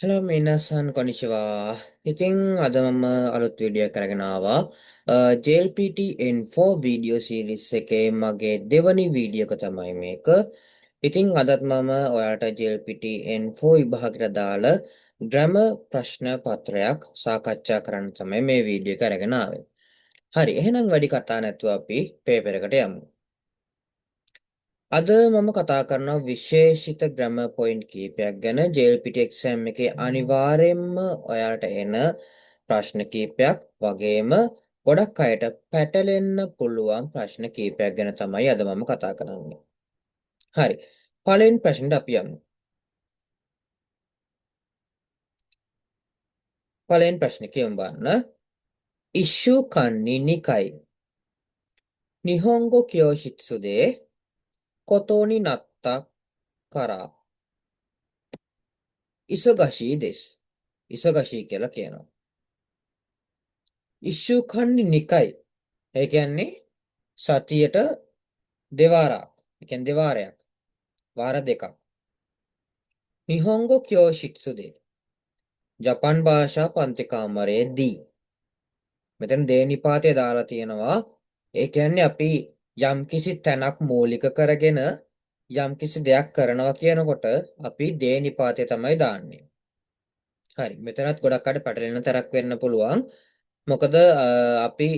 Hello 皆さん、こんにちは. ඉතින් අද මම අලුත් වීඩියෝ එකක් අරගෙන ආවා. JLPT N4 වීඩියෝ සීරීස් එකේ මගේ දෙවනි වීඩියෝ එක තමයි මේක. ඉතින් අදත් මම ඔයාලට JLPT N4 විභාගයට දාල ග්‍රැමර් ප්‍රශ්න පත්‍රයක් සාකච්ඡා කරන්න තමයි මේ වීඩියෝ එක අරගෙන ආවේ. හරි, එහෙනම් වැඩි කතා නැතුව අපි පේපර් එකට යමු. අද මම කතා කරනවා විශේෂිත ග්‍රැමර් පොයින්ට් කීපයක් ගැන. JLPT එක්සෑම් එකේ අනිවාර්යයෙන්ම ඔයාලට එන ප්‍රශ්න කීපයක් වගේම ගොඩක් අයට පැටලෙන්න පුළුවන් ප්‍රශ්න කීපයක් ගැන තමයි අද මම කතා කරන්නේ. හරි. පළවෙනි ප්‍රශ්නෙට අපි යමු. පළවෙනි ප්‍රශ්නේ කියමු බලන්න. ඉෂු කන්නි නිකයි. නිහොංගෝ කියෝෂිත්සු de කොතෝ ni natta kara ඉසගෂී දෙස්. ඉසගෂී කියලා කියනවා. ඉෂු කන්නි නිකයි. ඒ කියන්නේ සතියට දෙවාරක්. ඒ කියන්නේ දෙවාරයක්. වාර දෙකක්. නිහොංගෝ කියෝෂිත්සු de ජපන් භාෂා පන්ති කාමරයේදී. මෙතන දේනිපාතය දාලා තියෙනවා. ඒ කියන්නේ අපි යම්කිසි තැනක් මූලික කරගෙන යම්කිසි දෙයක් කරනවා කියනකොට අපි දේනිපාතය තමයි දාන්නේ. හරි. මෙතනත් ගොඩක් අයට පැටලෙන තරක් වෙන්න පුළුවන්. මොකද අපි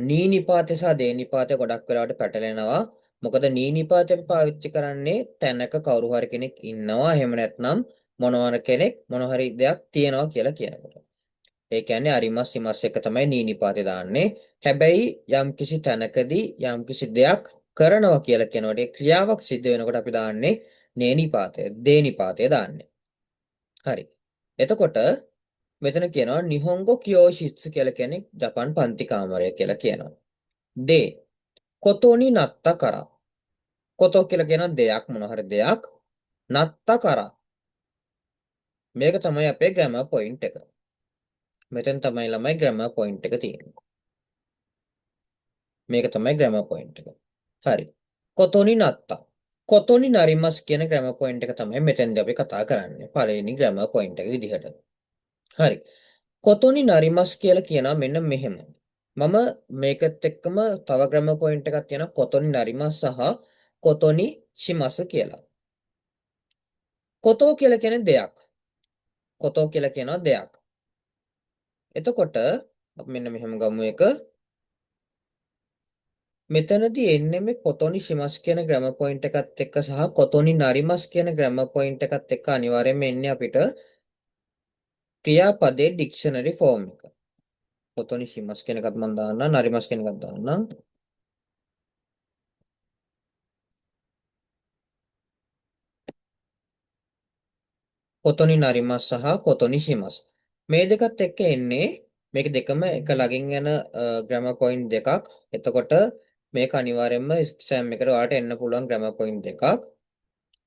නීනිපාතය සහ දේනිපාතය ගොඩක් වෙලාවට පැටලෙනවා. මොකද නීනිපාතය අපි පාවිච්චි කරන්නේ තැනක කවුරු හරි කෙනෙක් ඉන්නවා. එහෙම නැත්නම් මොනවාර කෙනෙක් මොන හරි දෙයක් තියනවා කියලා කියනකොට. ඒ කියන්නේ අරිමස් සිමස් එක තමයි නීනිපාතේ දාන්නේ. හැබැයි යම්කිසි තැනකදී යම්කිසි දෙයක් කරනවා කියලා කියනකොට ඒ ක්‍රියාවක් සිද්ධ වෙනකොට අපි දාන්නේ නේනිපාතය, දේනිපාතය දාන්නේ. හරි. එතකොට මෙතන කියනවා නිහොංගෝ කියෝෂිත්සු කියලා කියන්නේ ජපන් පන්ති කාමරය කියලා කියනවා. දේ කොතෝනි නත්තා කරා. කොතෝ කියලා කියන දෙයක් මොන හරි දෙයක් නත්තා කරා. මේක තමයි අපේ ග්‍රැමර් පොයින්ට් එක. මෙතෙන් තමයි ළමයි ග්‍රැමර් පොයින්ට් එක තියෙන්නේ. මේක තමයි ග්‍රැමර් පොයින්ට් එක. හරි. කොතෝනි නත්තා. කොතෝනි නරිමස් කියන ග්‍රැමර් පොයින්ට් එක තමයි මෙතෙන්දී අපි කතා කරන්නේ. පළවෙනි ග්‍රැමර් පොයින්ට් එක විදිහට. හරි. කොතෝනි නරිමස් කියලා කියනවා මෙන්න මෙහෙම. මම මේකත් එක්කම තව ග්‍රැමර් පොයින්ට් එකක් තියෙනවා කොතෝනි නරිමස් සහ කොතෝනි ශිමස් කියලා. කොතෝ කියලා කියන්නේ දෙයක්. කොතෝ කියලා කියනවා දෙයක්. එතකොට අපි මෙන්න මෙහෙම ගමු එක. මෙතනදී එන්නේ මේ කොතෝනි ශිමස් කියන ග්‍රැමර් පොයින්ට් එකත් එක්ක සහ කොතෝනි නරිමස් කියන ග්‍රැමර් පොයින්ට් එකත් එක්ක අනිවාර්යයෙන්ම එන්නේ අපිට ක්‍රියාපදයේ ඩික්ෂනරි ෆෝම් එක. කොතෝනි ශිමස් කියන එකත් මම දාන්නම්, නරිමස් කියන එකත් දාන්නම්. කොතොනි නරිමස් සහ කොතොනි ශිමස්. මේ දෙකත් එක්ක එන්නේ මේක දෙකම එක ළඟින් යන ග්‍රැමර් පොයින්ට් දෙකක්. එතකොට මේක අනිවාර්යයෙන්ම එක්සෑම් එකට ඔයාලට එන්න පුළුවන් ග්‍රැමර් පොයින්ට් දෙකක්.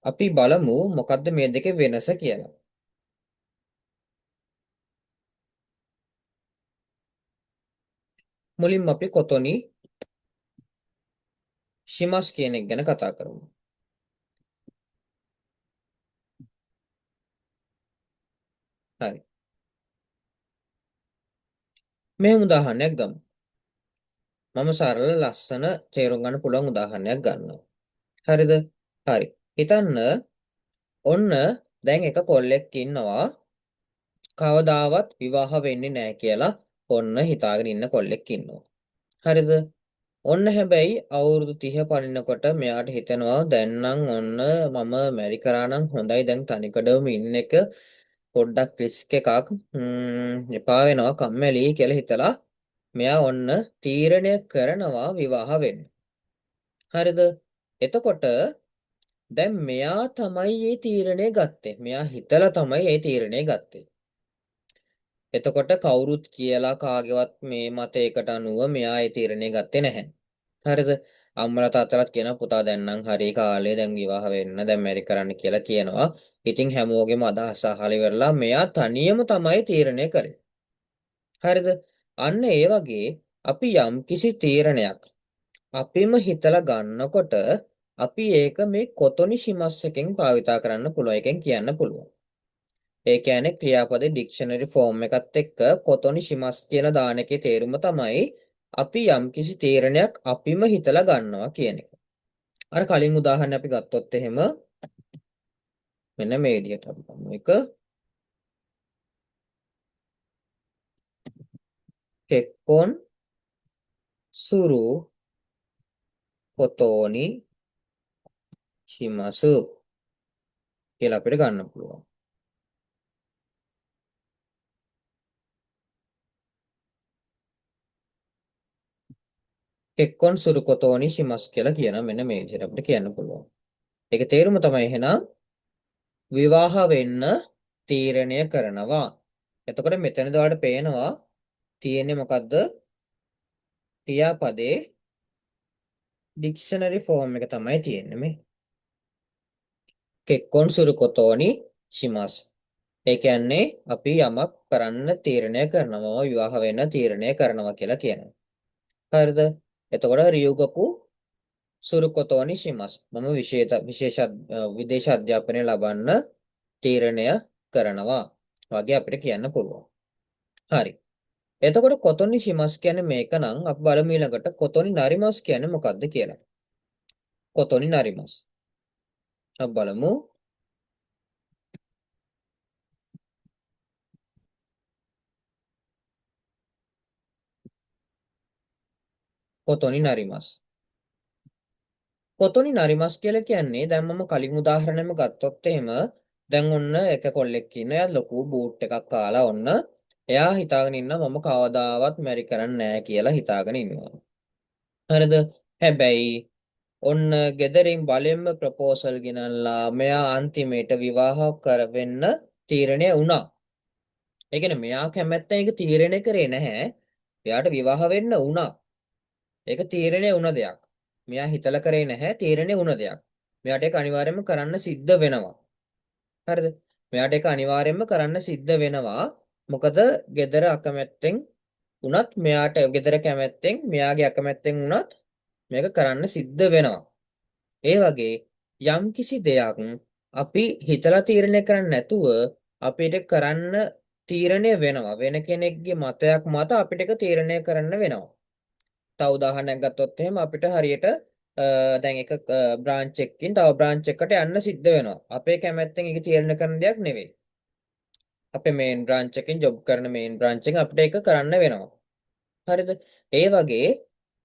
අපි බලමු මොකද්ද මේ දෙකේ වෙනස කියලා. මුලින්ම අපි කොතොනි ශිමස් කියන එක ගැන කතා කරමු. හරි. මේ උදාහරණයක් ගමු. මම සරල ලස්සන තේරුම් ගන්න පුළුවන් උදාහරණයක් ගන්නවා. හරිද? හරි. හිතන්න ඔන්න දැන් එක කොල්ලෙක් ඉන්නවා කවදාවත් විවාහ වෙන්නේ නැහැ කියලා ඔන්න හිතාගෙන ඉන්න කොල්ලෙක් ඉන්නවා. හරිද? ඔන්න හැබැයි අවුරුදු 30 පනිනකොට මෙයාට හිතෙනවා දැන් නම් ඔන්න මම මැරි කරා නම් හොඳයි දැන් තනිකඩම ඉන්න එක පොඩ්ඩක් රිස්ක් එකක් එපා වෙනවා කම්මැලි කියලා හිතලා මෙයා ඔන්න තීරණය කරනවා විවාහ වෙන්න. හරිද? එතකොට දැන් මෙයා තමයි මේ තීරණය ගත්තේ. මෙයා හිතලා තමයි මේ තීරණය ගත්තේ. එතකොට කවුරුත් කියලා කාගේවත් මේ මතයකට අනුව මෙයා ඒ තීරණය ගත්තේ නැහැ. හරිද? අම්මලා තාත්තලාත් කියනවා පුතා දැන් නම් හරි කාලේ දැන් විවාහ වෙන්න දැන් මැරි කරන්න කියලා කියනවා. ඉතින් හැමෝගෙම අදහස් අහලා ඉවරලා මෙයා තනියම තමයි තීරණය කරේ. හරිද? අන්න ඒ වගේ අපි යම් කිසි තීරණයක් අපිම හිතලා ගන්නකොට අපි ඒක මේ කොතොනි ශිමස් එකෙන් භාවිතා කරන්න පුළුවන් එකෙන් කියන්න පුළුවන්. ඒ කියන්නේ ක්‍රියාපදේ ඩික්ෂනරි ෆෝම් එකත් එක්ක කොතොනි ශිමස් කියලා දාන එකේ තේරුම තමයි අපි යම්කිසි තීරණයක් අපිම හිතලා ගන්නවා කියන එක. අර කලින් උදාහරණ අපි ගත්තොත් එහෙම මෙන්න මේ විදිහට අපි ගමු. එක කෙක්කොන් සුරු කොතෝනි ශිමසු කියලා අපිට ගන්න පුළුවන්. කෙක්කොන් සුරු කොතෝනි ශිමස් කියලා කියන මෙන්න මේ විදිහට අපිට කියන්න පුළුවන්. ඒක තේරුම තමයි එහෙනම් විවාහ වෙන්න තීරණය කරනවා. එතකොට මෙතනද ඔයාලට පේනවා තියෙන්නේ මොකද්ද? ක්‍රියාපදේ ඩික්ෂනරි ෆෝම් එක තමයි තියෙන්නේ මේ. කෙක්කොන් සුරු කොතෝනි ශිමස්. ඒ කියන්නේ අපි යමක් කරන්න තීරණය කරනවා විවාහ වෙන්න තීරණය කරනවා කියලා කියනවා. හරිද? එතකොට රියුගකු සුරු කොතෝනි ශිමස්. මම විදේශ අධ්‍යාපනය ලබන්න තීරණය කරනවා වගේ අපිට කියන්න පුළුවන්. හරි. එතකොට කොතොනි ශිමස් කියන්නේ මේක නම් අපි බලමු ඊළඟට කොතොනි නරිමස් කියන්නේ මොකක්ද කියලා. කොතොනි නරිමස්. අපි බලමු. කොතොනි නරිමස්. කොතොනි නරිමස් කියලා කියන්නේ දැන් මම කලින් උදාහරණෙම ගත්තොත් එහෙම දැන් ඔන්න එක කොල්ලෙක් ඉන්න එයා ලොකු බූට් එකක් කාලා ඔන්න එයා හිතාගෙන ඉන්නවා මම කවදාවත් මැරි කරන්නේ නැහැ කියලා හිතාගෙන ඉන්නවා. හරිද? හැබැයි ඔන්න ගෙදරින් බලෙන්ම ප්‍රපෝසල් ගෙනල්ලා මෙයා අන්තිමේට විවාහ කරවෙන්න තීරණය වුණා. ඒ කියන්නේ මෙයා කැමැත්තෙන් ඒක තීරණය කරේ නැහැ. එයාට විවාහ වෙන්න වුණා. ඒක තීරණය වුණ දෙයක්. මෙයා හිතලා කරේ නැහැ තීරණය වුණ දෙයක්. මෙයාට ඒක අනිවාර්යයෙන්ම කරන්න සිද්ධ වෙනවා. හරිද? මෙයාට ඒක අනිවාර්යයෙන්ම කරන්න සිද්ධ වෙනවා. මොකද ගෙදර අකමැත්තෙන් වුණත් මෙයාට ගෙදර කැමැත්තෙන් මෙයාගේ අකමැත්තෙන් වුණත් මේක කරන්න සිද්ධ වෙනවා. ඒ වගේ යම්කිසි දෙයක් අපි හිතලා තීරණය කරන්නේ නැතුව අපිට කරන්න තීරණය වෙනවා. වෙන කෙනෙක්ගේ මතයක් මත අපිට ඒක තීරණය කරන්න වෙනවා. තව උදාහරණයක් ගත්තොත් එහෙම අපිට හරියට දැන් එක බ්‍රාන්ච් එකකින් තව බ්‍රාන්ච් එකකට යන්න සිද්ධ වෙනවා. අපේ කැමැත්තෙන් ඒක තීරණය කරන දෙයක් නෙවෙයි. අපේ මේන් බ්‍රාන්ච් එකෙන් ජොබ් කරන මේන් බ්‍රාන්ච් එකෙන් අපිට ඒක කරන්න වෙනවා. හරිද? ඒ වගේ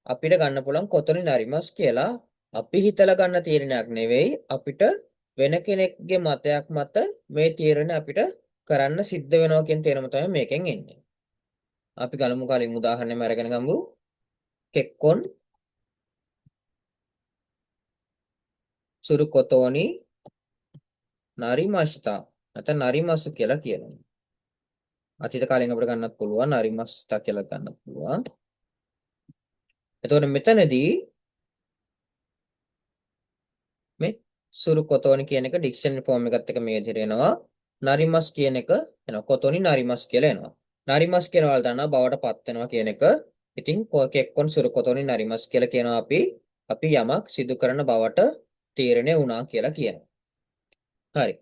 අපිට ගන්න පුළුවන් කොතනින් නරිමස් කියලා අපි හිතලා ගන්න තීරණයක් නෙවෙයි අපිට වෙන කෙනෙක්ගේ මතයක් මත මේ තීරණය අපිට කරන්න සිද්ධ වෙනවා කියන තේරුම තමයි මේකෙන් එන්නේ. අපි ගලමු කලින් උදාහරණයක් අරගෙන ගමු. කෙක්කොන් සුරු කොතෝනි නරිමස්තා නැත්නම් නරිමසු කියලා කියනවා. අතීත කාලෙන් අපිට ගන්නත් පුළුවන් නරිමස්තා කියලා ගන්නත් පුළුවන්. එතකොට මෙතනදී මේ සුරු කොතෝනි කියන එක ඩික්ෂනරි ෆෝම් එකත් එක්ක මේ විදිහට එනවා. නරිමස් කියන එක එනවා. කොතෝනි නරිමස් කියලා එනවා. නරිමස් කියනවා දන්නා බවට පත් වෙනවා කියන එක. ඉතින් කෙක්කොන් සුරු කොතෝනි නරිමස් කියලා කියනවා අපි යමක් සිදු කරන බවට තීරණය වුණා කියලා කියනවා. හරි.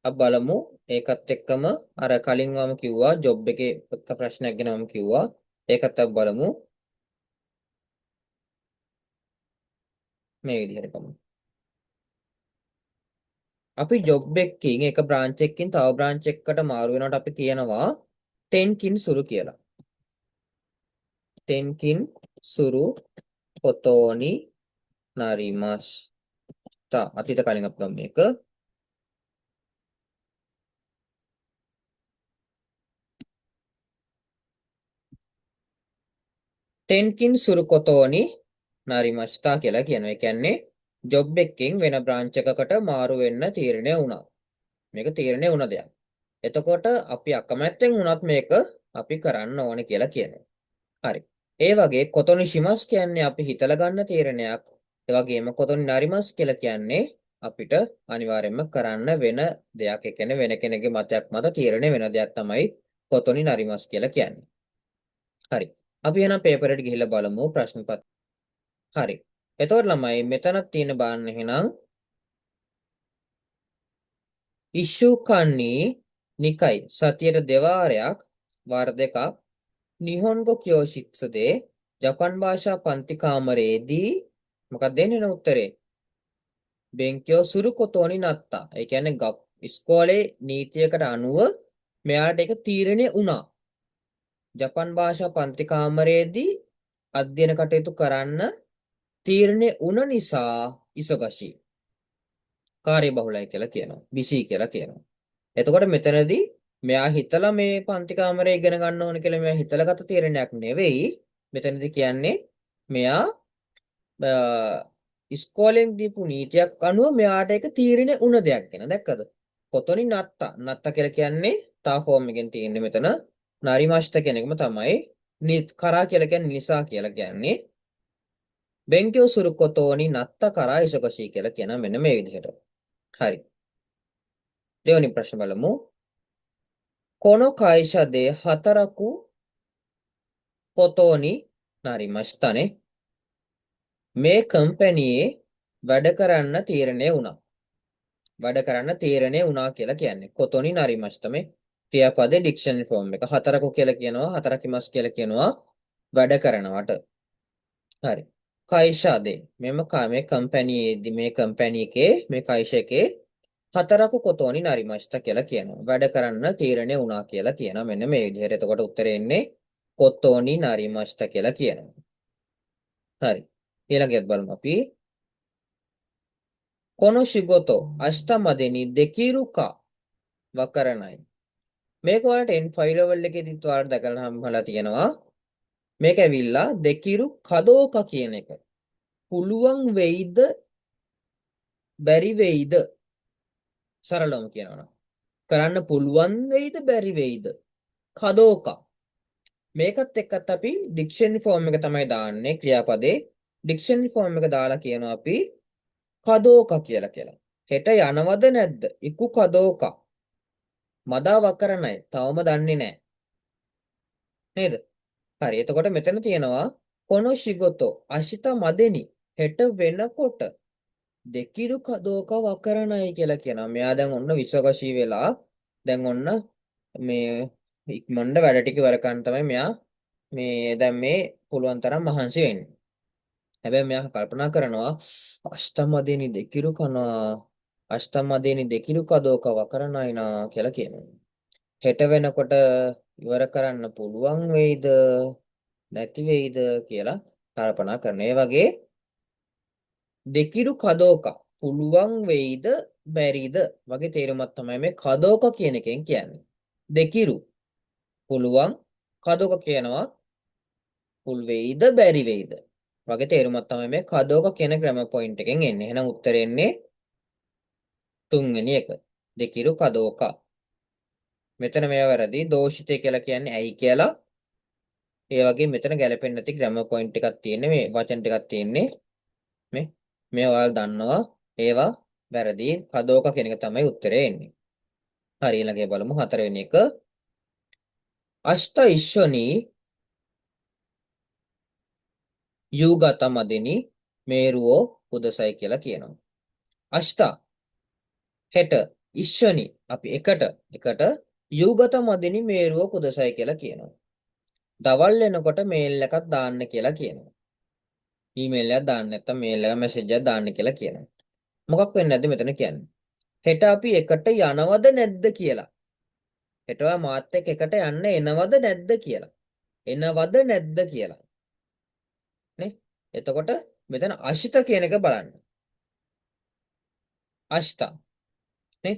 අපි බලමු ඒකත් එක්කම අර කලින් වම කිව්වා ජොබ් එකේ ප්‍රශ්නයක් ගැන මම කිව්වා. ඒකත් අපි බලමු. මේ විදිහට ගමු. අපි ජොබ් එකකින් එක බ්‍රාන්ච් එකකින් තව බ්‍රාන්ච් එකකට මාරු වෙනකොට අපි කියනවා 10 කින් සුරු කියලා. 10 කින් සුරු කොතෝනි නරිමස්. අතීත කාලෙන් අපි ගමු මේක. ටෙන්කින් සුරු කොතෝනි නරිමස්තා කියලා කියනවා. ඒ කියන්නේ ජොබ් එකකින් වෙන බ්‍රාන්ච් එකකට මාරු වෙන්න තීරණය වුණා. මේක තීරණය වුණ දෙයක්. එතකොට අපි අකමැත්තෙන් වුණත් මේක අපි කරන්න ඕනේ කියලා කියනවා. හරි. ඒ වගේ කොතොනි ශිමස් කියන්නේ අපි හිතලා ගන්න තීරණයක්. ඒ වගේම කොතොනි නරිමස් කියලා කියන්නේ අපිට අනිවාර්යයෙන්ම කරන්න වෙන දෙයක්. ඒ කියන්නේ වෙන කෙනෙකුගේ මතයක් මත තීරණය වෙන දෙයක් තමයි කොතොනි නරිමස් කියලා කියන්නේ. හරි. අපි එහෙනම් පේපර් එකට ගිහිල්ලා බලමු ප්‍රශ්න පත්‍රය. හරි. එතකොට ළමයි මෙතනක් තියෙන බලන්න එහෙනම් issue කන්නේ 2回සතියට දෙවාරයක් වාර දෙකක් නිහොන්ගෝ කියෝ ශික්ෂදේ ජපන් භාෂා පන්ති කාමරයේදී මොකක්ද දෙන්නේ උත්තරේ බෙන්කියෝ සුරු කොතෝනි නත්තා. ඒ කියන්නේ ඉස්කෝලේ නීතියකට අනුව මෙයාට ඒක තීරණය වුණා. ජපන් භාෂා පන්ති කාමරයේදී අධ්‍යයන කටයුතු කරන්න තීරණය වුණ නිසා ඉසගෂි කාර්යබහුලයි කියලා කියනවා. බිසි කියලා කියනවා. එතකොට මෙතනදී මෙයා හිතලා මේ පන්ති කාමරය ඉගෙන ගන්න ඕන කියලා මෙයා හිතලා ගත තීරණයක් නෙවෙයි. මෙතනදී කියන්නේ මෙයා ඉස්කෝලෙන් දීපු නීතියක් අනුව මෙයාට ඒක තීරණය වුණ දෙයක් ගැන දැක්කද? කොතොනි නත්තා. නත්තා කියලා කියන්නේ තා ෆෝම් එකෙන් තියෙන්නේ මෙතන නරිමෂ්ට කියන එකම තමයි. කරා කියලා කියන්නේ නිසා කියලා කියන්නේ. බෙන්කියෝ සුරු කොතෝනි නත්තා කරා ඉසකොෂී කියලා කියන මෙන්න මේ විදිහට. හරි. දෙවෙනි ප්‍රශ්න බලමු. කොනෝ කායිෂා දේ හතරකු කොතෝනි නරිමෂ්තනේ මේ කම්පැනියේ වැඩ කරන්න තීරණය වුණා. වැඩ කරන්න තීරණය වුණා කියලා කියන්නේ. කොතොනි නරිමස්තමේ ක්‍රියාපදේ ඩික්ෂනරි ෆෝම් එක. හතරකෝ කියලා කියනවා, හතරකිමස් කියලා කියනවා වැඩ කරනවට. හරි. කයිෂාදේ මේ කම්පැනියේදී මේ කම්පැනි එකේ මේ කයිෂ එකේ හතරකු කොතෝනි නරිමස්ත කියලා කියනවා. වැඩ කරන්න තීරණය වුණා කියලා කියනවා. මෙන්න මේ විදිහට. එතකොට උත්තරේ එන්නේ කොතෝනි නරිමස්ත කියලා කියනවා. හරි. ඊළඟට බලමු අපි. この仕事、明日までにできるかわからない。මේක ඔයාලට N5 level එකේදීත් ඔයාලට දැකලා හම්බලා තියෙනවා. මේක ඇවිල්ලා දෙකිරු කදෝක කියන එක. පුළුවන් වෙයිද බැරි වෙයිද? සරලවම කියනවා නම්. කරන්න පුළුවන් වෙයිද බැරි වෙයිද? කදෝක. මේකත් එක්කත් අපි ඩික්ෂනරි ෆෝම් එක තමයි දාන්නේ ක්‍රියාපදේ. ඩික්ෂනරි ෆෝම් එක දාලා කියනවා අපි කදෝක කියලා. හෙට යනවද නැද්ද? ඉකු කදෝක. මදා වකරණයි. තවම දන්නේ නැහැ. නේද? හරි. එතකොට මෙතන තියෙනවා කොනෝ ශිගොතෝ අශිත මදෙනි හෙට වෙනකොට දෙකිරු කදෝක වකරණයි කියලා කියනවා. මෙයා දැන් ඔන්න විශ්වකශී වෙලා දැන් ඔන්න මේ ඉක්මනට වැඩ ටික ඉවර කරන්න තමයි මෙයා මේ දැන් මේ පුළුවන් තරම් මහන්සි වෙන්නේ. හැබැයි මෙයා කල්පනා කරනවා අෂ්ටමදෙනි දෙකිරු කනවා අෂ්ටමදෙනි දෙකිරු කදෝක වකරණයි නා කියලා කියනවා. හෙට වෙනකොට ඉවර කරන්න පුළුවන් වෙයිද නැති වෙයිද කියලා කල්පනා කරන. ඒ වගේ දෙකිරු කදෝක පුළුවන් වෙයිද බැරිද වගේ තේරුමක් තමයි මේ කදෝක කියන එකෙන් කියන්නේ. දෙකිරු පුළුවන් කදෝක කියනවා පුළු වෙයිද බැරි වෙයිද වගේ තේරුමක් තමයි මේ කදෝක කියන ග්‍රැමර් පොයින්ට් එකෙන් එන්නේ. එහෙනම් උත්තරේ එන්නේ තුන්වෙනි එක. දෙකිරු කදෝක. මෙතන මේවා වැරදි. දෝෂිතය කියලා කියන්නේ ඇයි කියලා. ඒ වගේ මෙතන ගැලපෙන්නේ නැති ග්‍රැමර් පොයින්ට් එකක් තියෙන්නේ මේ වචන ටිකක් තියෙන්නේ මේ ඔයාලා දන්නවා ඒවා වැරදි කදෝක කියන එක තමයි උත්තරේ එන්නේ. හරි ඊළඟට බලමු හතරවෙනි එක. අෂ්ට ඉෂ්වනි යූගත මදෙනි මේරුවෝ කුදසයි කියලා කියනවා. අෂ්ට හෙට ඉෂ්වනි අපි එකට යූගත මදෙනි මේරුවෝ කුදසයි කියලා කියනවා. දවල් වෙනකොට මේල් එකක් දාන්න කියලා කියනවා. ඊමේල් එකක් දාන්න නැත්නම් මේල් එක මැසේජ් එකක් දාන්න කියලා කියනවා. මොකක් වෙන්නේ නැද්ද මෙතන කියන්නේ? හෙට අපි එකට යනවද නැද්ද කියලා. හෙට ඔයා මාත් එක්ක එකට යන්න එනවද නැද්ද කියලා. එනවද නැද්ද කියලා. නේ? එතකොට මෙතන අශිත කියන එක බලන්න. අෂ්ත. නේ?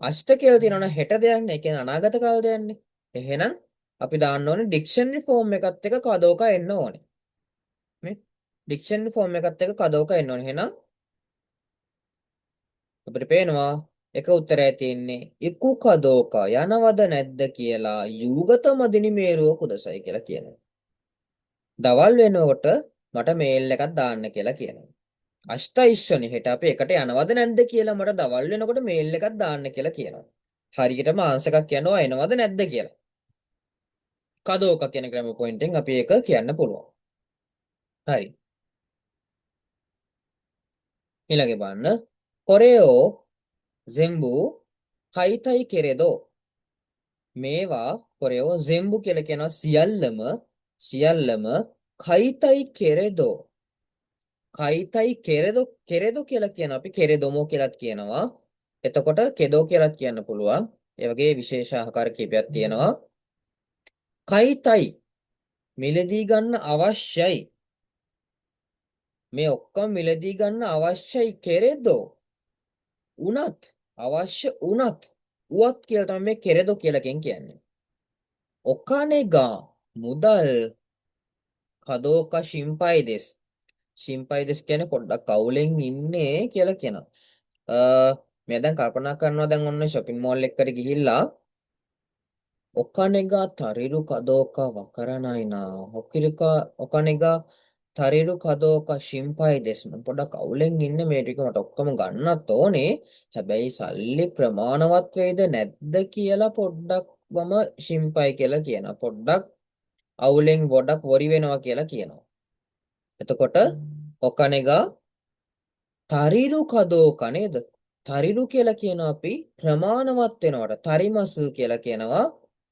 අෂ්ත කියලා තියෙනවනේ හෙට දෙයන්නේ. ඒ කියන්නේ අනාගත කාල දෙයන්නේ. එහෙනම් අපි දාන්න ඕනේ ඩික්ෂනරි ෆෝම් එකත් එක්ක කදෝක එන්න ඕනේ. නේ? ඩික්ෂනරි ෆෝම් එකත් එක්ක කදෝක එන්න ඕනේ. එහෙනම් අපිට පේනවා එක උත්තරය තියෙන්නේ ඉකු කදෝක යනවද නැද්ද කියලා යූගත මදිනි මේරුව කුදසයි කියලා කියනවා. දවල් වෙනකොට මට මේල් එකක් දාන්න කියලා කියනවා. අෂ්ටයිශ්වනි හෙට අපි එකට යනවද නැද්ද කියලා මට දවල් වෙනකොට මේල් එකක් දාන්න කියලා කියනවා. හරියටම ආන්සර් එකක් කියනවා එනවද නැද්ද කියලා. කදෝක කියන ග්‍රැමර් පොයින්ට් එකෙන් අපි ඒක කියන්න පුළුවන්. හරි. ඊළඟට බලන්න කොරේෝ 全部 කයිතයි කෙරෙදෝ මේවා කොරේව සෙම්බු කියලා කියනවා සියල්ලම කයිතයි කෙරෙදෝ කෙරෙදෝ කියලා කියන අපි කෙරෙදොමෝ කියලාත් කියනවා. එතකොට කෙදෝ කියලාත් කියන්න පුළුවන්. ඒ වගේ විශේෂ ආකාර කීපයක් තියෙනවා. කයිතයි මිලදී ගන්න අවශ්‍යයි. මේ ඔක්කොම මිලදී ගන්න අවශ්‍යයි කෙරෙදෝ උනත් අවශ්‍ය උවත් කියලා තමයි මේ කෙරෙදෝ කියලා කියන්නේ. ඔකානෙගා මුදල් කදෝක ශිම්පයි දෙස්. ශිම්පයි දෙස් කියන්නේ පොඩ්ඩක් අවුලෙන් ඉන්නේ කියලා කියනවා. මේ දැන් කල්පනා කරනවා දැන් ඔන්න shopping mall එකකට ගිහිල්ලා ඔකනෙගා තරිරු කදෝක වකරනයිනා ඔකනෙගා තරිරු කදෝක ශිම්පයි දෙස්. මම පොඩ්ඩක් අවුලෙන් ඉන්නේ මේ ටික මට ඔක්කොම ගන්නත් ඕනේ. හැබැයි සල්ලි ප්‍රමාණවත් වෙයිද නැද්ද කියලා පොඩ්ඩක් වම ශිම්පයි කියලා කියනවා. පොඩ්ඩක් අවුලෙන් පොඩ්ඩක් වොරි වෙනවා කියලා කියනවා. එතකොට ඔකනෙගා තරිරු කදෝක නේද? තරිරු කියලා කියනවා අපි ප්‍රමාණවත් වෙනවට. තරිමසු කියලා කියනවා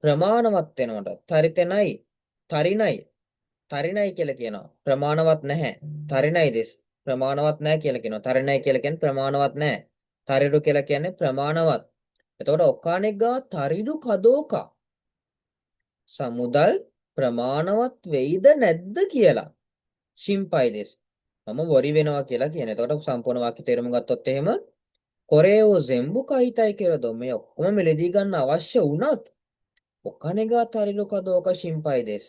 ප්‍රමාණවත් වෙනවට. තරිතෙනයි, තරිනයි, තරිනයි කියලා කියනවා. ප්‍රමාණවත් නැහැ. තරිනයි දෙස්. ප්‍රමාණවත් නැහැ කියලා කියනවා. තරිනයි කියලා කියන්නේ ප්‍රමාණවත් නැහැ. තරිරු කියලා කියන්නේ ප්‍රමාණවත්. එතකොට ඔකානෙගා තරිරු කදෝකා සමුදල් ප්‍රමාණවත් වෙයිද නැද්ද කියලා ශිම්පයි දෙස්. මම වොරි වෙනවා කියලා කියන. එතකොට සම්පූර්ණ වාක්‍ය තේරුම ගත්තොත් එහෙම කොරේෝ සෙම්බු කයිතයි කියලා දො මේ ඔක්කොම මෙලෙදී ගන්න අවශ්‍ය වුණත් ඔකනෙගා තරිරු කදෝක ශිම්පයි දෙස්.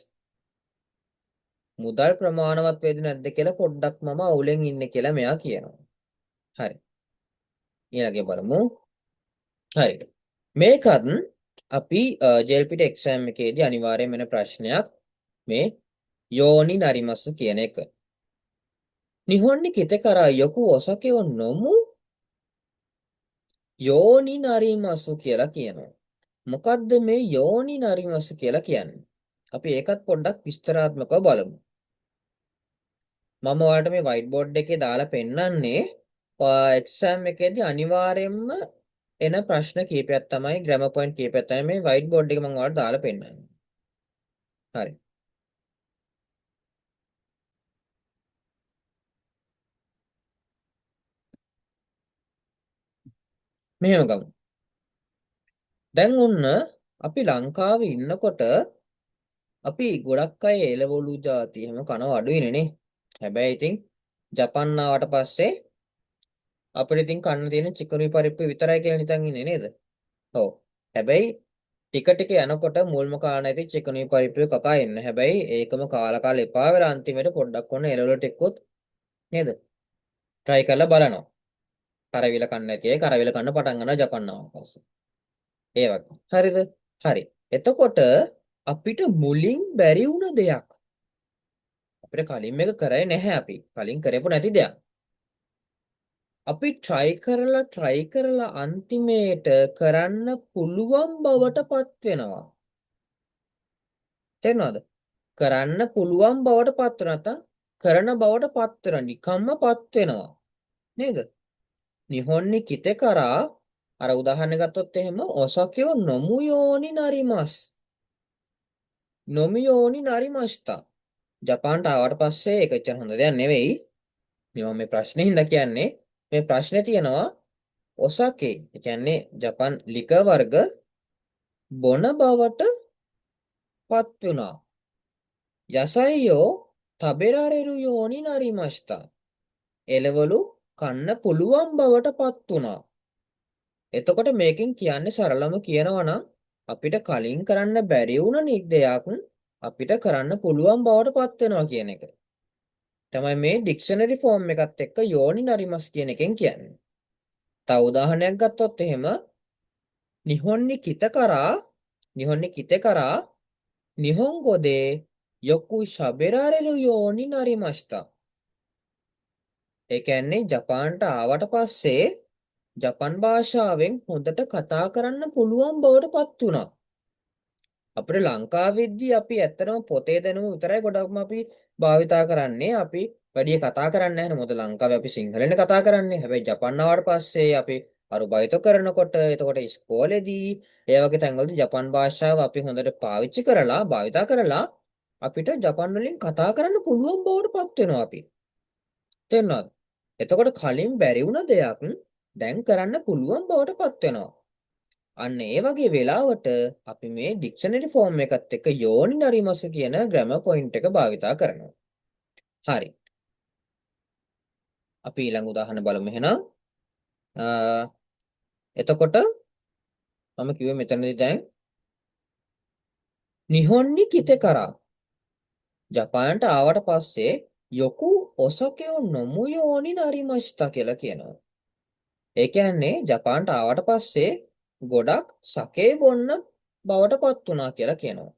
මුදල් ප්‍රමාණවත් වේද නැද්ද කියලා පොඩ්ඩක් මම අවුලෙන් ඉන්නේ කියලා මෙයා කියනවා. හරි. ඊළඟට බලමු. හරි. මේකත් අපි ජෙල්පිට එක්සෑම් එකේදී අනිවාර්යයෙන් වෙන ප්‍රශ්නයක් මේ යෝනි නරිමස් කියන එක. නිහොන්නි කිතකරා යොකු ඔසකේ නොමු යෝනි නරිමසු කියලා කියනවා. මොකද්ද මේ යෝනි නරිමසු කියලා කියන්නේ? අපි ඒකත් පොඩ්ඩක් විස්තරාත්මකව බලමු. මම ඔයාලට මේ white board එකේ දාලා පෙන්නන්නේ එක්සෑම් එකේදී අනිවාර්යයෙන්ම එන ප්‍රශ්න කීපයක් තමයි grammar point කීපයක් තමයි මේ white board එකේ මම ඔයාලට දාලා පෙන්නන්නේ. හරි. මෙහෙම ගමු. දැන් ඔන්න අපි ලංකාවේ ඉන්නකොට අපි ගොඩක් අය එළවලු ಜಾති එහෙම කනවා අඩුයිනේ නේ. හැබැයි ඉතින් ජපන් ආවට පස්සේ අපිට ඉතින් කන්න තියෙන චිකනුයි පරිප්පු විතරයි කියලා නිකන් ඉන්නේ නේද? ඔව්. හැබැයි ටික ටික යනකොට මුල්ම කාලේ නැති චිකනුයි පරිප්පු කකා එන්න. හැබැයි ඒකම කාලා එපා වෙලා අන්තිමට පොඩ්ඩක් ඔන්න එළවලු ටිකකුත් නේද? try කරලා බලනවා. කරවිල කන්න නැති අය කරවිල කන්න පටන් ගන්නවා ජපන් ආවට පස්සේ. ඒ වගේ. හරිද? හරි. එතකොට අපිට මුලින් බැරි වුණ දෙයක් අපිට කලින් මේක කරේ නැහැ අපි. කලින් කරපු නැති දෙයක්. අපි try කරලා අන්තිමේට කරන්න පුළුවන් බවට පත් වෙනවා. තේරෙනවද? කරන්න පුළුවන් බවට පත් වෙනවා නැත්නම් කරන බවට පත් වෙනවා. නිකම්ම පත් වෙනවා. නේද? නිහොන්නි කිතේ කරා අර උදාහරණ ගත්තොත් එහෙම ඔසකියෝ නොමුයෝනි නරිමස්. නොමියෝනි නරිමස්තා. ජපාන්ට ආවට පස්සේ ඒක එච්චර හොඳ දෙයක් නෙවෙයි. මම මේ ප්‍රශ්නේ හින්දා කියන්නේ මේ ප්‍රශ්නේ තියෙනවා ඔසකේ. ඒ කියන්නේ ජපන් ලික වර්ග බොන බවට පත් වුණා. යසයියෝ තබෙරාරෙරු යෝනි නරිමස්තා. එළවලු කන්න පුළුවන් බවට පත් වුණා. එතකොට මේකෙන් කියන්නේ සරලම කියනවා නම් අපිට කලින් කරන්න බැරි වුණ දෙයක් අපිට කරන්න පුළුවන් බවට පත් වෙනවා කියන එක. තමයි මේ ඩික්ෂනරි ෆෝම් එකත් එක්ක යෝනි නරිමස් කියන එකෙන් කියන්නේ. තව උදාහරණයක් ගත්තොත් එහෙම නිහොන්නි කිතේ කරා නිහොන්ගෝ de යොකු ශබෙරාරෙරු යෝනි නරිමස්තා. ඒ කියන්නේ ජපාන්ට ආවට පස්සේ ජපන් භාෂාවෙන් හොඳට කතා කරන්න පුළුවන් බවට පත් වුණා. අපේ ලංකාවෙද්දී අපි ඇත්තටම පොතේ දැනුම විතරයි ගොඩක්ම අපි භාවිතා කරන්නේ. අපි වැඩි කතා කරන්නේ නැහැ. මොකද ලංකාවේ අපි සිංහලෙන් කතා කරන්නේ. හැබැයි ජපන් ආවට පස්සේ අපි අරුබයිත කරනකොට එතකොට ඉස්කෝලේදී ඒ වගේ තැන්වලදී ජපන් භාෂාව අපි හොඳට පාවිච්චි කරලා භාවිතා කරලා අපිට ජපන් වලින් කතා කරන්න පුළුවන් බවට පත් වෙනවා අපි. තේරුණාද? එතකොට කලින් බැරි වුණ දෙයක් දැන් කරන්න පුළුවන් බවට පත් වෙනවා. අන්න ඒ වගේ වෙලාවට අපි මේ ඩික්ෂනරි ෆෝම් එකත් එක්ක යෝනි නරිමස කියන ග්‍රැමර් පොයින්ට් එක භාවිතා කරනවා. හරි. අපි ඊළඟ උදාහරණ බලමු එහෙනම්. එතකොට මම කිව්වේ මෙතනදී දැන් නිහොන්නි කිතේ කරා ජපානට ආවට පස්සේ යොකු ඔසකෙෝ නොමුයෝනි නරිමස්තා කියලා කියනවා. ඒ කියන්නේ ජපානට ආවට පස්සේ ගොඩක් සකේ බොන්න බවට පත් වුණා කියලා කියනවා.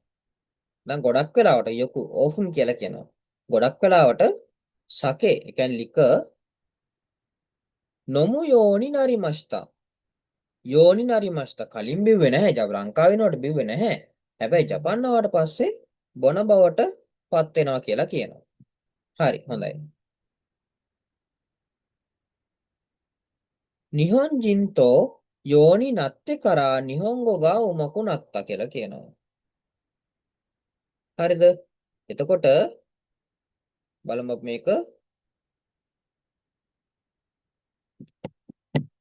දැන් ගොඩක් වෙලාවට යොකු ඕෆුන් කියලා කියනවා. ගොඩක් වෙලාවට සකේ ඒ කියන්නේ ලිකර් නොමුයෝනි නරිමස්තා යෝනි නරිමස්තා කලින් බිව්වේ නැහැ. ලංකාවේ නෝට බිව්වේ නැහැ. හැබැයි ජපාන් ආවට පස්සේ බොන බවට පත් වෙනවා කියලා කියනවා. හරි හොඳයි. නිහොන් ජින්තෝ යෝනි නත්තේ කරා නිහොන්ගෝ ගා උමකු නත්තා කියලා කියනවා. හරිද? එතකොට බලමු මේක.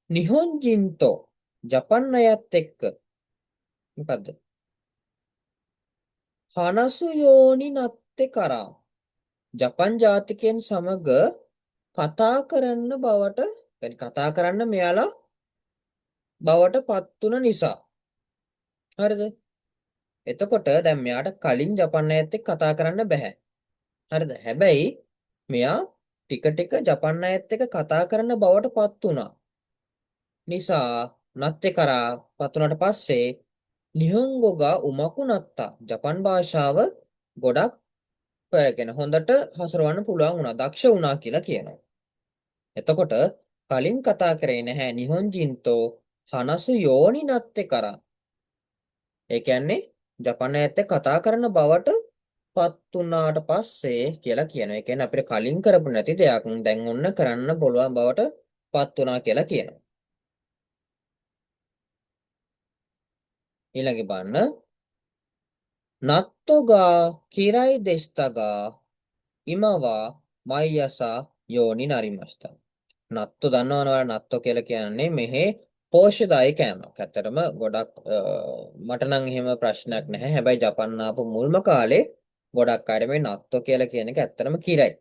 නිහොන් ජින්තෝ ජපන් අයත් එක්ක මොකද්ද? හනසු යෝනි නත්තේ කරා ජපන් ජාතිකයන් සමග කතා කරන්න බවට කතා කරන්න මෙයාලා බවට පත් වුණ නිසා. හරිද? එතකොට දැන් මෙයාට කලින් ජපන් අයත් එක්ක කතා කරන්න බෑ. හරිද? හැබැයි මෙයා ටික ටික ජපන් අයත් එක්ක කතා කරන්න බවට පත් වුණා. නිසා නත්තේ කරා පත් වුණාට පස්සේ නිහොන්ගෝගා උමකු නත්තා ජපන් භාෂාව ගොඩක් පැරගෙන හොඳට හසුරවන්න පුළුවන් වුණා. දක්ෂ වුණා කියලා කියනවා. එතකොට කලින් කතා කරේ නැහැ නිහොන් ජින්තෝ හනසු යෝනි නත්තේ කරා. ඒ කියන්නේ ජපන් අයත් එක්ක කතා කරන බවට පත් වුණාට පස්සේ කියලා කියනවා. ඒ කියන්නේ අපිට කලින් කරපු නැති දෙයක් දැන් ඔන්න කරන්න පුළුවන් බවට පත් වුණා කියලා කියනවා. ඊළඟ බලන්න නත්තෝගා කිරයි දෙස්තගා ඉමවා මයියසා යෝනි නරිමස්තා. නත්තෝ දන්නවනේ නත්තෝ කියලා කියන්නේ මෙහි පෝෂ්‍යදායී කෑමක්. ඇත්තටම ගොඩක් මට නම් එහෙම ප්‍රශ්නයක් නැහැ. හැබැයි ජපන් ආපු මුල්ම කාලේ ගොඩක් අය මේ නත්තෝ කියලා කියන එක ඇත්තටම කිරයි.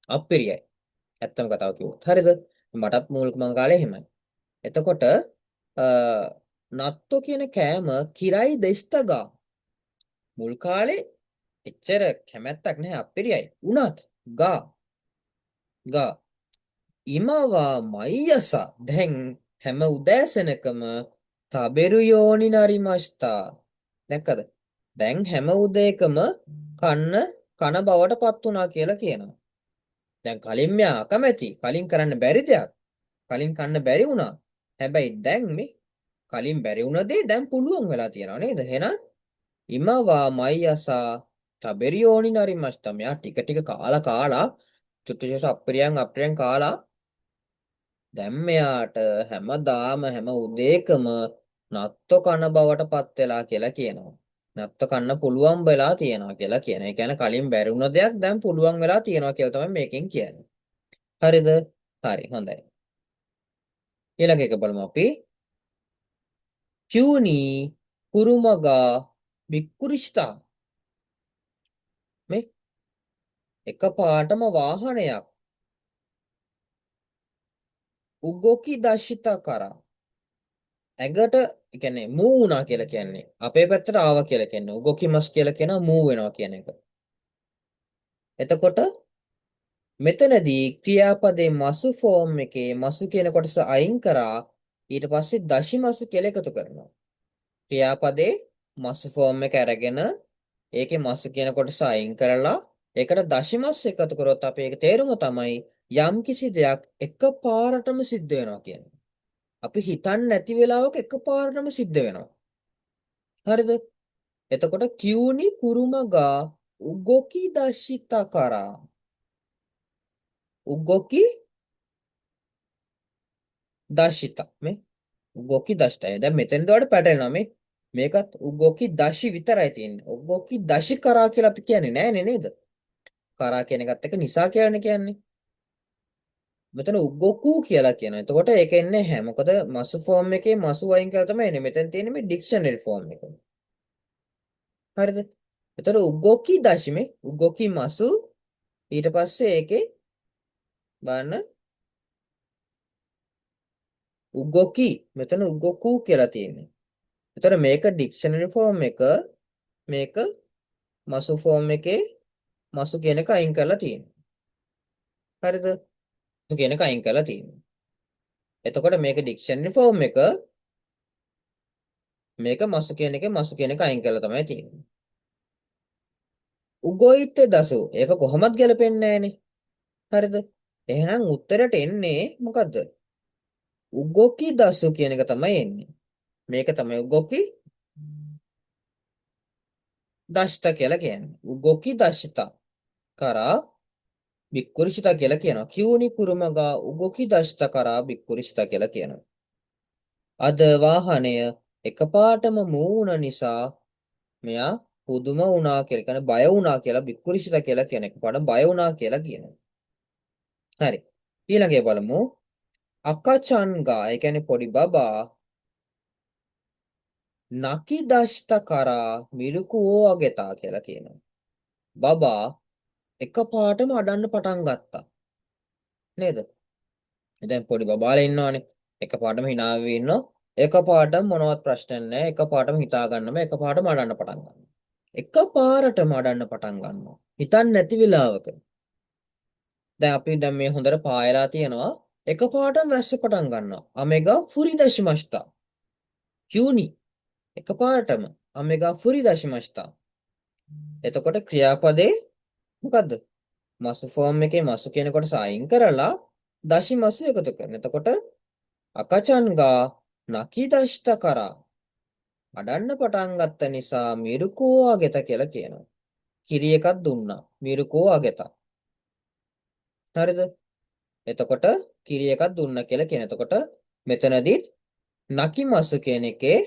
අප්පිරියයි. ඇත්තම කතාව කිව්වොත්. හරිද? මටත් මූලික මං කාලේ එහෙමයි. එතකොට නත්තෝ කියන කෑම කිරයි දෙස්තගා මුල් කාලේ එච්චර කැමැත්තක් නැහැ අප්පිරියයි. උනත් ගා ගා ඉමවා මයියසා දැන් හැම උදෑසනකම තබෙරු යෝනි නරිමස්තා. දැක්කද? දැන් හැම උදේකම කන බවට පත් වුණා කියලා කියනවා. දැන් කලින් මෙයා අකමැති. කලින් කරන්න බැරි දෙයක්. කලින් කන්න බැරි වුණා. හැබැයි දැන් මේ කලින් බැරි වුණ දේ දැන් පුළුවන් වෙලා තියෙනවා නේද? එහෙනම් ඉමවා මයියසා තබෙරියෝනි නරිමස්තා. මෙයා ටික ටික කාලා චුට්ටුචුට්ට අප්පිරියන් කාලා දැන් මෙයාට හැමදාම හැම උදේකම නත්තෝ කන බවට පත් වෙලා කියලා කියනවා. නත්තෝ කන්න පුළුවන් වෙලා තියෙනවා කියලා කියනවා. ඒ කියන්නේ කලින් බැරි වුණ දෙයක් දැන් පුළුවන් වෙලා තියෙනවා කියලා තමයි මේකෙන් කියන්නේ. හරිද? හරි හොඳයි. ඊළඟ එක බලමු අපි. චූනි කුරුමගා බික්කුරිස්තා. මේ එකපාරටම වාහනයක් උගොකි දශිතා කරා ඇගට කියන්නේ මූ වුණා කියලා කියන්නේ අපේ පැත්තට ආවා කියලා කියන්නේ උගොකිමස් කියලා කියන මූ වෙනවා කියන එක. එතකොට මෙතනදී ක්‍රියාපදේ මසු ෆෝම් එකේ මසු කියන කොටස අයින් කරා ඊට පස්සේ දශිමසු කියලා එකතු කරනවා. ක්‍රියාපදේ මසු ෆෝම් එක අරගෙන ඒකේ මසු කියන කොටස අයින් කරලා ඒකට දශිමස් එකතු කරොත් අපේ ඒක තේරුම තමයි යම්කිසි දෙයක් එකපාරටම සිද්ධ වෙනවා කියන්නේ. අපි හිතන්නේ නැති වෙලාවක එකපාරටම සිද්ධ වෙනවා. හරිද? එතකොට කියුනි කුරුමගා උගොකි දශිතා කරා උගොකි දශිත මේ උගෝකි දෂ්ටය. දැන් මෙතනද වඩ පැටලෙනවා මේ. මේකත් උගෝකි දශි විතරයි තියෙන්නේ. උගෝකි දශි කරා කියලා අපි කියන්නේ නෑනේ නේද? කරා කියන එකත් එක නිසා කියන්නේ. මෙතන උගොකු කියලා කියනවා. එතකොට ඒක එන්නේ නැහැ. මොකද මසු ෆෝම් එකේ මසු වයින් කරලා තමයි එන්නේ. මෙතන තියෙන්නේ මේ ඩික්ෂනරි ෆෝම් එක. හරිද? එතකොට උගොකි දශිමේ උගොකි මසු ඊට පස්සේ ඒකේ බලන්න උගොකි මෙතන උගොකු කියලා තියෙන්නේ. එතකොට මේක ඩික්ෂනරි ෆෝම් එක මේක මසු ෆෝම් එකේ මසු කියන එක අයින් කරලා තියෙනවා. හරිද? මසු කියන එක අයින් කරලා තියෙනවා. එතකොට මේක ඩික්ෂනරි ෆෝම් එක මේක මසු කියන එකේ මසු කියන එක අයින් කරලා තමයි තියෙන්නේ. උගොයිත්තේ දසු ඒක කොහොමත් ගැලපෙන්නේ නැහනේ. හරිද? එහෙනම් උත්තරයට එන්නේ මොකද්ද? උගොකි දසු කියන එක තමයි එන්නේ. මේක තමයි උගොකි දෂ්ට කියලා කියන්නේ. උගොකි දෂ්ට කරා බික්කුරිෂිත කියලා කියනවා. කියුනි කුරුමගා උගොකි දෂ්ට කරා බික්කුරිෂිත කියලා කියනවා. අද වාහනය එකපාරටම මූණ නිසා මෙයා පුදුම වුණා කියලා කියන්නේ බය වුණා කියලා බික්කුරිෂිත කියලා කියන එකපාරට බය වුණා කියලා කියනවා. හරි. ඊළඟේ බලමු. අකචන්ගා ඒ කියන්නේ පොඩි බබා නකි දෂ්ට කරා මිරුකු ඕගෙතා කියලා කියනවා. බබා එකපාරටම අඩන්න පටන් ගත්තා. නේද? දැන් පොඩි බබාලා ඉන්නවනේ. එකපාරටම hina වෙවි ඉන්නවා. එකපාරටම මොනවත් ප්‍රශ්න නැහැ. එකපාරටම හිතා ගන්නම එකපාරටම අඩන්න පටන් ගන්නවා. එකපාරටම අඩන්න පටන් ගන්නවා. හිතන්නේ නැති වෙලාවක. දැන් මේ හොඳට පායලා තියෙනවා. එකපාරටම වැස්ස පටන් ගන්නවා. අමෙගා ෆුරිදශිමස්තා. කියුනි එකපාරටම අමෙගා ෆුරිදශිමස්තා. එතකොට ක්‍රියාපදේ මොකද්ද? මසු ෆෝම් එකේ මසු කියන කොටස අයින් කරලා දශි මසු එකතු කරන. එතකොට අකචන්ගා නකි දෂ්ට කරා අඩන්න පටන් ගත්ත නිසා මිරුකෝ ආගෙත කියලා කියනවා. කිරි එකක් දුන්නා. මිරුකෝ ආගෙත. හරිද? එතකොට කිරි එකක් දුන්නා කියලා කියන. එතකොට මෙතනදී නකි මසු කියන එකේ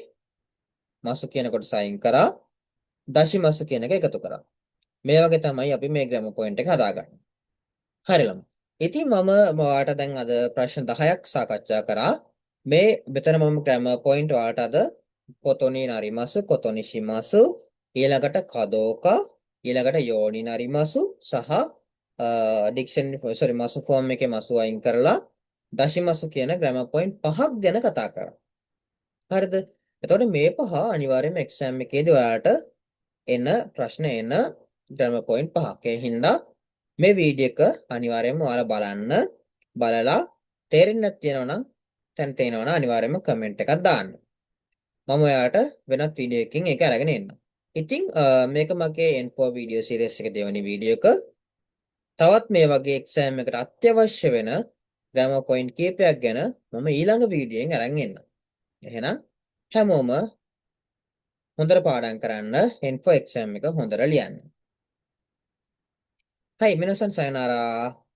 මසු කියන කොටස අයින් කරා දශි මසු කියන එක එකතු කරා. මේ වගේ තමයි අපි මේ ග්‍රැමර් පොයින්ට් එක හදාගන්නේ. හරි ළම. ඉතින් මම ඔයාලට දැන් අද ප්‍රශ්න 10ක් සාකච්ඡා කරා. මේ මෙතන මම ග්‍රැමර් පොයින්ට් ඔයාලට අද කොතොනි නරිමසු කොතොනි ශිමසු ඊළඟට කදෝකා ඊළඟට යෝනි නරිමසු සහ ඩික්ෂනරි මසු ෆෝම් එකේ මසු අයින් කරලා දශිමසු කියන ග්‍රැමර් පොයින්ට් 5ක් ගැන කතා කරා. හරිද? එතකොට මේ පහ අනිවාර්යයෙන්ම එක්සෑම් එකේදී ඔයාලට එන ප්‍රශ්න එන ග්‍රැමර් පොයින්ට් 5ක්. ඒ හින්දා මේ වීඩියෝ එක අනිවාර්යයෙන්ම ඔයාලා බලලා තේරෙන්නේ නැති තියෙනවා නම් අනිවාර්යයෙන්ම කමෙන්ට් එකක් දාන්න. මම ඔයාලට වෙනත් වීඩියෝ එකකින් ඒක අරගෙන එන්නම්. ඉතින් මේක මගේ N4 වීඩියෝ සීරීස් එකේ දෙවෙනි වීඩියෝ එක. තවත් මේ වගේ එක්සෑම් එකට අත්‍යවශ්‍ය වෙන ග්‍රැමර් පොයින්ට් කීපයක් ගැන මම ඊළඟ වීඩියෝෙන් අරන් එන්නම්. එහෙනම් හැමෝම හොඳට පාඩම් කරන්න N4 එක්සෑම් එක හොඳට ලියන්න. はい、皆さんさよなら。